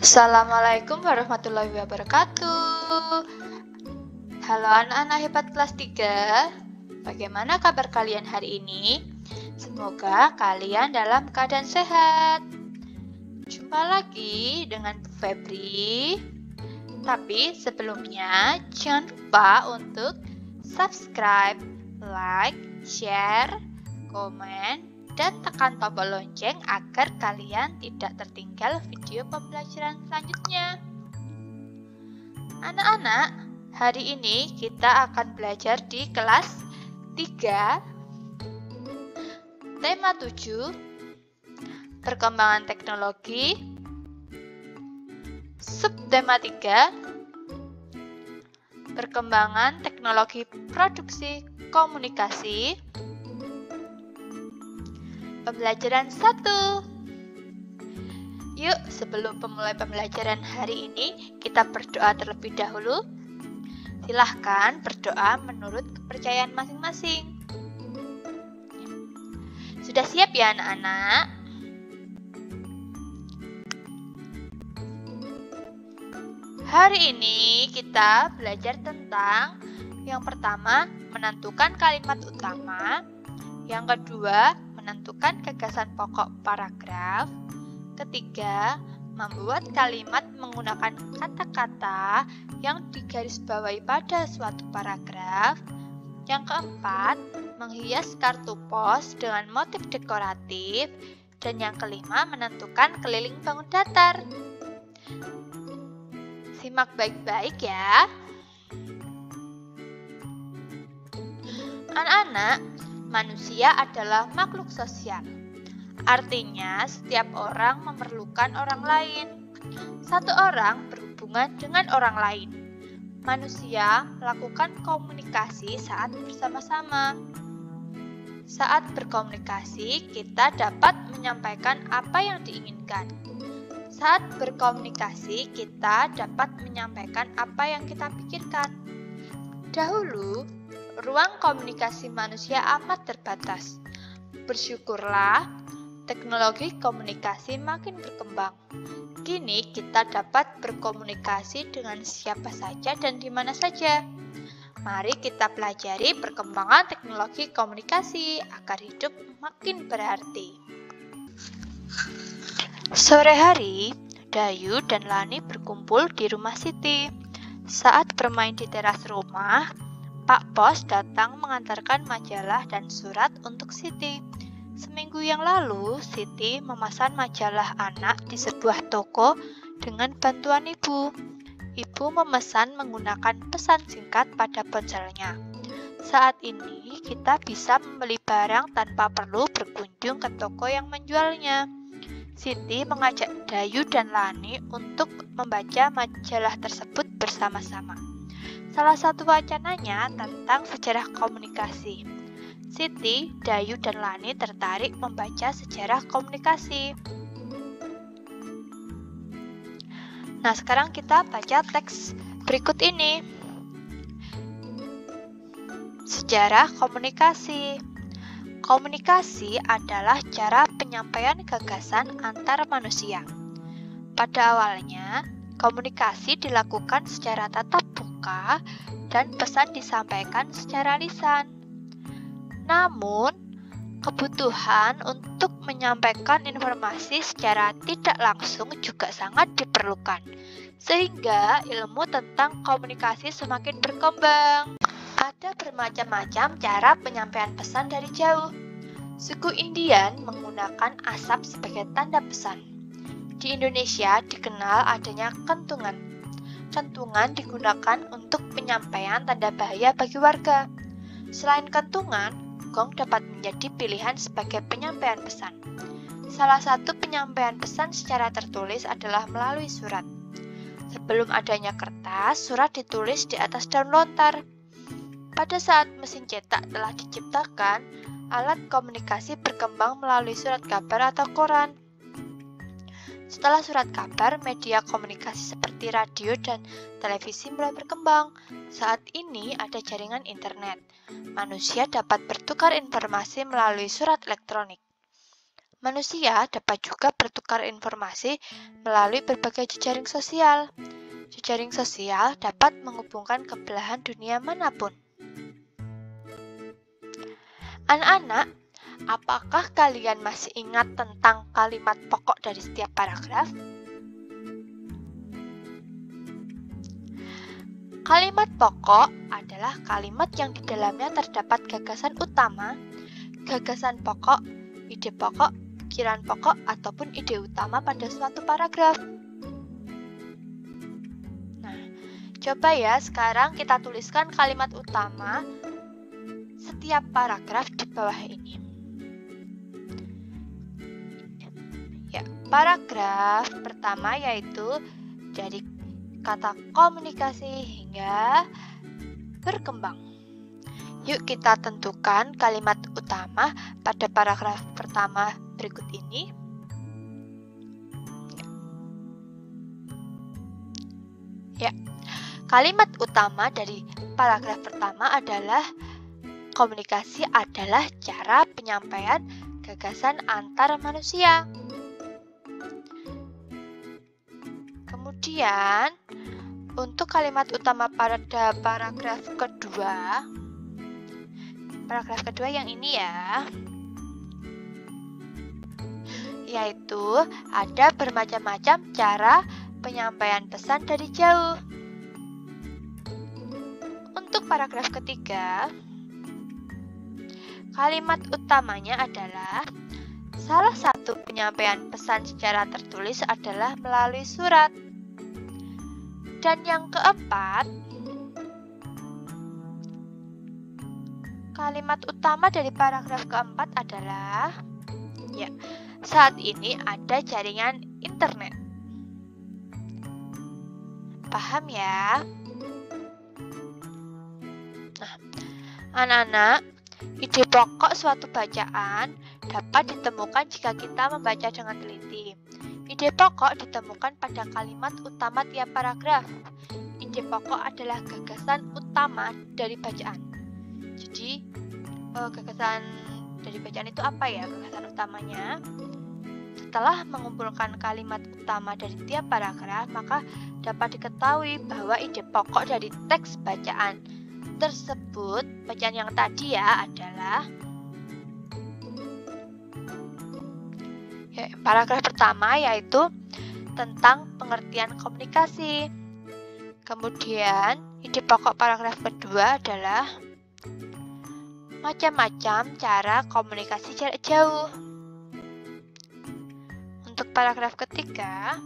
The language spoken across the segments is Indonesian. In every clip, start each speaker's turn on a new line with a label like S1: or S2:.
S1: Assalamualaikum warahmatullahi wabarakatuh. Halo anak-anak hebat kelas 3. Bagaimana kabar kalian hari ini? Semoga kalian dalam keadaan sehat. Jumpa lagi dengan Bu Febri. Tapi sebelumnya jangan lupa untuk subscribe, like, share, komen, dan tekan tombol lonceng agar kalian tidak tertinggal video pembelajaran selanjutnya. Anak-anak, hari ini kita akan belajar di kelas 3, tema 7, perkembangan teknologi, subtema 3, perkembangan teknologi produksi komunikasi. Pembelajaran 1. Yuk, sebelum memulai pembelajaran hari ini, kita berdoa terlebih dahulu. Silahkan berdoa menurut kepercayaan masing-masing. Sudah siap ya anak-anak? Hari ini kita belajar tentang yang pertama, menentukan kalimat utama. Yang kedua, menentukan gagasan pokok paragraf. Ketiga, membuat kalimat menggunakan kata-kata yang digarisbawahi pada suatu paragraf. Yang keempat, menghias kartu pos dengan motif dekoratif. Dan yang kelima, menentukan keliling bangun datar. Simak baik-baik ya. Anak-anak, manusia adalah makhluk sosial. Artinya, setiap orang memerlukan orang lain. Satu orang berhubungan dengan orang lain. Manusia melakukan komunikasi saat bersama-sama. Saat berkomunikasi, kita dapat menyampaikan apa yang diinginkan. Saat berkomunikasi, kita dapat menyampaikan apa yang kita pikirkan. Dahulu, ruang komunikasi manusia amat terbatas. Bersyukurlah, teknologi komunikasi makin berkembang. Kini kita dapat berkomunikasi dengan siapa saja dan di mana saja. Mari kita pelajari perkembangan teknologi komunikasi agar hidup makin berarti. Sore hari, Dayu dan Lani berkumpul di rumah Siti. Saat bermain di teras rumah, Pak Pos datang mengantarkan majalah dan surat untuk Siti. Seminggu yang lalu, Siti memesan majalah anak di sebuah toko dengan bantuan ibu. Ibu memesan menggunakan pesan singkat pada ponselnya. Saat ini, kita bisa membeli barang tanpa perlu berkunjung ke toko yang menjualnya. Siti mengajak Dayu dan Lani untuk membaca majalah tersebut bersama-sama. Salah satu wacananya tentang sejarah komunikasi. Siti, Dayu, dan Lani tertarik membaca sejarah komunikasi. Nah, sekarang kita baca teks berikut ini. Sejarah komunikasi. Komunikasi adalah cara penyampaian gagasan antar manusia. Pada awalnya, komunikasi dilakukan secara tatap muka dan pesan disampaikan secara lisan. Namun, kebutuhan untuk menyampaikan informasi secara tidak langsung juga sangat diperlukan, sehingga ilmu tentang komunikasi semakin berkembang. Ada bermacam-macam cara penyampaian pesan dari jauh. Suku Indian menggunakan asap sebagai tanda pesan. Di Indonesia dikenal adanya kentungan. Kentungan digunakan untuk penyampaian tanda bahaya bagi warga. Selain kentungan, gong dapat menjadi pilihan sebagai penyampaian pesan. Salah satu penyampaian pesan secara tertulis adalah melalui surat. Sebelum adanya kertas, surat ditulis di atas daun lontar. Pada saat mesin cetak telah diciptakan, alat komunikasi berkembang melalui surat kabar atau koran. Setelah surat kabar, media komunikasi seperti radio dan televisi mulai berkembang. Saat ini ada jaringan internet. Manusia dapat bertukar informasi melalui surat elektronik. Manusia dapat juga bertukar informasi melalui berbagai jejaring sosial. Jejaring sosial dapat menghubungkan ke belahan dunia manapun. Anak-anak, apakah kalian masih ingat tentang kalimat pokok dari setiap paragraf? Kalimat pokok adalah kalimat yang di dalamnya terdapat gagasan utama, gagasan pokok, ide pokok, pikiran pokok, ataupun ide utama pada suatu paragraf. Nah, coba ya sekarang kita tuliskan kalimat utama setiap paragraf di bawah ini. Ya, paragraf pertama yaitu dari kata komunikasi hingga berkembang. Yuk kita tentukan kalimat utama pada paragraf pertama berikut ini. Ya, kalimat utama dari paragraf pertama adalah komunikasi adalah cara penyampaian gagasan antar manusia. Kemudian, untuk kalimat utama pada paragraf kedua yang ini ya, yaitu ada bermacam-macam cara penyampaian pesan dari jauh. Untuk paragraf ketiga, kalimat utamanya adalah salah satu penyampaian pesan secara tertulis adalah melalui surat. Dan yang keempat, kalimat utama dari paragraf keempat adalah ya, saat ini ada jaringan internet. Paham ya? Nah, anak-anak, ide pokok suatu bacaan dapat ditemukan jika kita membaca dengan teliti. Ide pokok ditemukan pada kalimat utama tiap paragraf. Ide pokok adalah gagasan utama dari bacaan. Jadi, gagasan dari bacaan itu apa ya? Gagasan utamanya. Setelah mengumpulkan kalimat utama dari tiap paragraf, maka dapat diketahui bahwa ide pokok dari teks bacaan tersebut, bacaan yang tadi ya, adalah paragraf pertama yaitu tentang pengertian komunikasi. Kemudian, ide pokok paragraf kedua adalah macam-macam cara komunikasi jarak jauh. Untuk paragraf ketiga,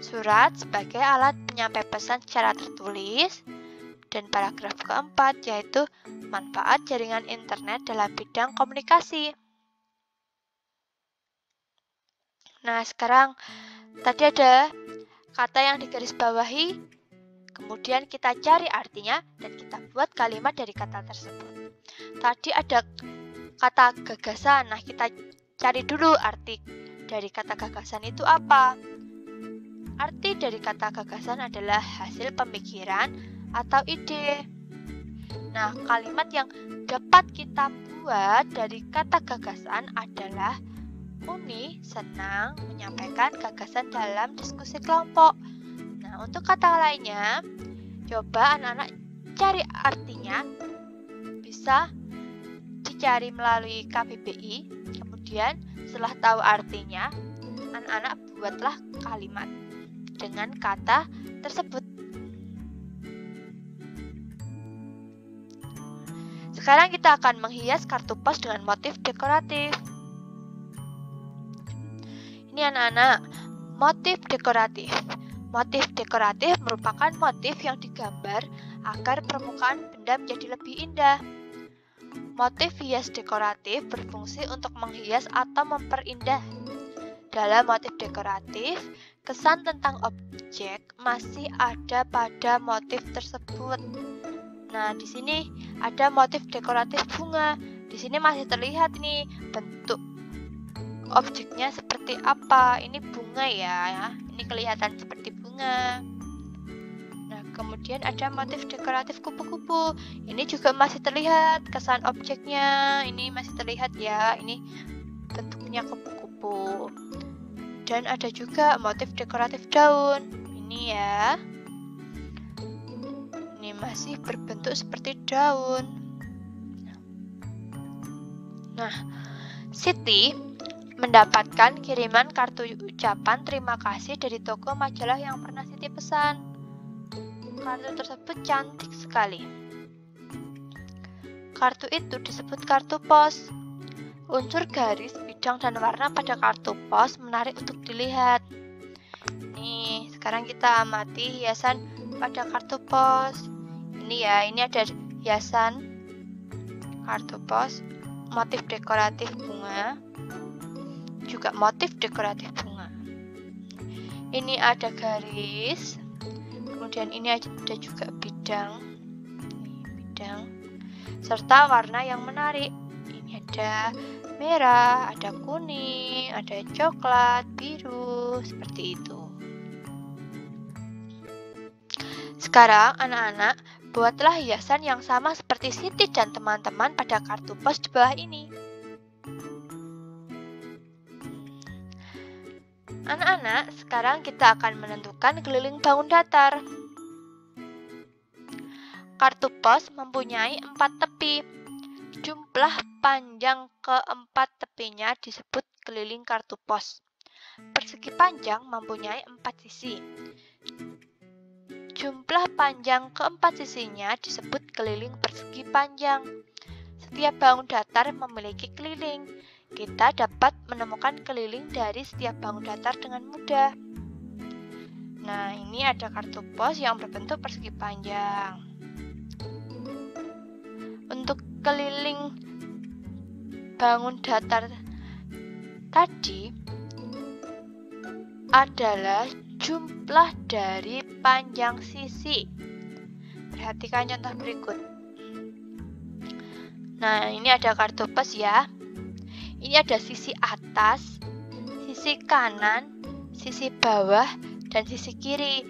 S1: surat sebagai alat penyampai pesan secara tertulis. Dan paragraf keempat yaitu manfaat jaringan internet dalam bidang komunikasi. Nah, sekarang tadi ada kata yang digarisbawahi, kemudian kita cari artinya dan kita buat kalimat dari kata tersebut. Tadi ada kata gagasan, nah kita cari dulu arti dari kata gagasan itu apa. Arti dari kata gagasan adalah hasil pemikiran atau ide. Nah, kalimat yang dapat kita buat dari kata gagasan adalah Uni senang menyampaikan gagasan dalam diskusi kelompok. Nah, untuk kata lainnya, coba anak-anak cari artinya. Bisa dicari melalui KBBI. Kemudian, setelah tahu artinya, anak-anak buatlah kalimat dengan kata tersebut. Sekarang kita akan menghias kartu pos dengan motif dekoratif. Ini anak-anak, motif dekoratif. Motif dekoratif merupakan motif yang digambar agar permukaan benda menjadi lebih indah. Motif hias dekoratif berfungsi untuk menghias atau memperindah. Dalam motif dekoratif, kesan tentang objek masih ada pada motif tersebut. Nah, di sini ada motif dekoratif bunga. Di sini masih terlihat nih bentuk objeknya seperti apa. Ini bunga ya. Ini kelihatan seperti bunga. Nah, kemudian ada motif dekoratif kupu-kupu. Ini juga masih terlihat kesan objeknya. Ini masih terlihat ya. Ini bentuknya kupu-kupu. lampu. Dan ada juga motif dekoratif daun. Ini ya. Ini masih berbentuk seperti daun. Nah, Siti mendapatkan kiriman kartu ucapan terima kasih dari toko majalah yang pernah Siti pesan. Kartu tersebut cantik sekali. Kartu itu disebut kartu pos. Unsur garis, bidang, dan warna pada kartu pos menarik untuk dilihat. Nih, sekarang kita amati hiasan pada kartu pos. Ini ya, ini ada hiasan kartu pos, motif dekoratif bunga, juga motif dekoratif bunga. Ini ada garis, kemudian ini ada juga bidang, serta warna yang menarik. Ini ada merah, ada kuning, ada coklat, biru, seperti itu. Sekarang anak-anak, buatlah hiasan yang sama seperti Siti dan teman-teman pada kartu pos di bawah ini. Anak-anak, sekarang kita akan menentukan keliling bangun datar. Kartu pos mempunyai 4 tepi. Jumlah panjang keempat tepinya disebut keliling kartu pos. Persegi panjang mempunyai 4 sisi. Jumlah panjang keempat sisinya disebut keliling persegi panjang. Setiap bangun datar memiliki keliling. Kita dapat menemukan keliling dari setiap bangun datar dengan mudah. Nah, ini ada kartu pos yang berbentuk persegi panjang. Untuk keliling bangun datar tadi adalah jumlah dari panjang sisi. Perhatikan contoh berikut. Nah, ini ada kartu pos ya. Ini ada sisi atas, sisi kanan, sisi bawah, dan sisi kiri.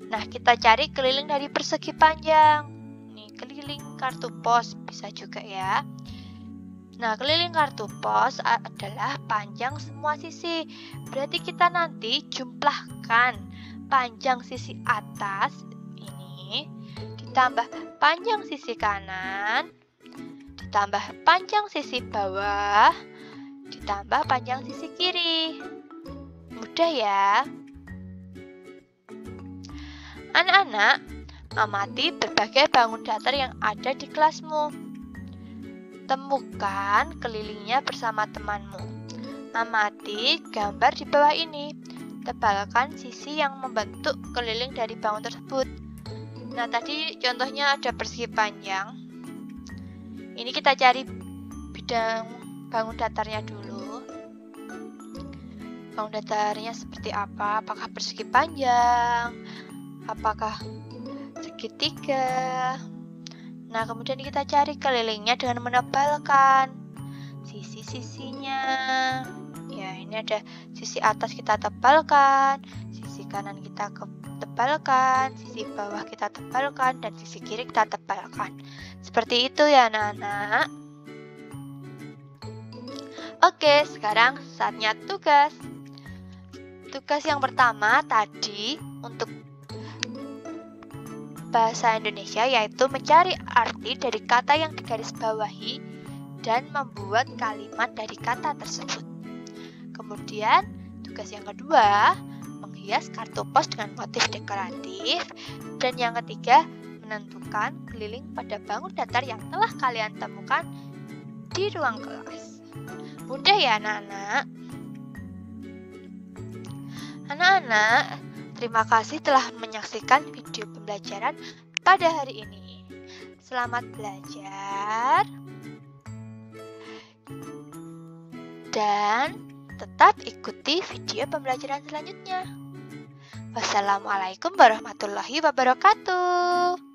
S1: Nah, kita cari keliling dari persegi panjang. Nih, keliling kartu pos bisa juga ya. Nah, keliling kartu pos adalah panjang semua sisi. Berarti kita nanti jumlahkan panjang sisi atas ini ditambah panjang sisi kanan, ditambah panjang sisi bawah, ditambah panjang sisi kiri. Mudah ya. Anak-anak, amati berbagai bangun datar yang ada di kelasmu. Temukan kelilingnya bersama temanmu. Amati gambar di bawah ini. Tebalkan sisi yang membentuk keliling dari bangun tersebut. Nah, tadi contohnya ada persegi panjang. Ini kita cari bidang bangun datarnya dulu. Bangun datarnya seperti apa? Apakah persegi panjang? Apakah segitiga? Nah, kemudian kita cari kelilingnya dengan menebalkan sisi-sisinya. Ya, ini ada sisi atas kita tebalkan, sisi kanan kita tebalkan, sisi bawah kita tebalkan, dan sisi kiri kita tebalkan. Seperti itu ya anak-anak. Oke, sekarang saatnya tugas. Tugas yang pertama tadi untuk bahasa Indonesia yaitu mencari arti dari kata yang digarisbawahi dan membuat kalimat dari kata tersebut. Kemudian, tugas yang kedua, menghias kartu pos dengan motif dekoratif. Dan yang ketiga, menentukan keliling pada bangun datar yang telah kalian temukan di ruang kelas. Mudah ya anak-anak? Anak-anak, terima kasih telah menyaksikan video pembelajaran pada hari ini. Selamat belajar. Dan tetap ikuti video pembelajaran selanjutnya. Wassalamualaikum warahmatullahi wabarakatuh.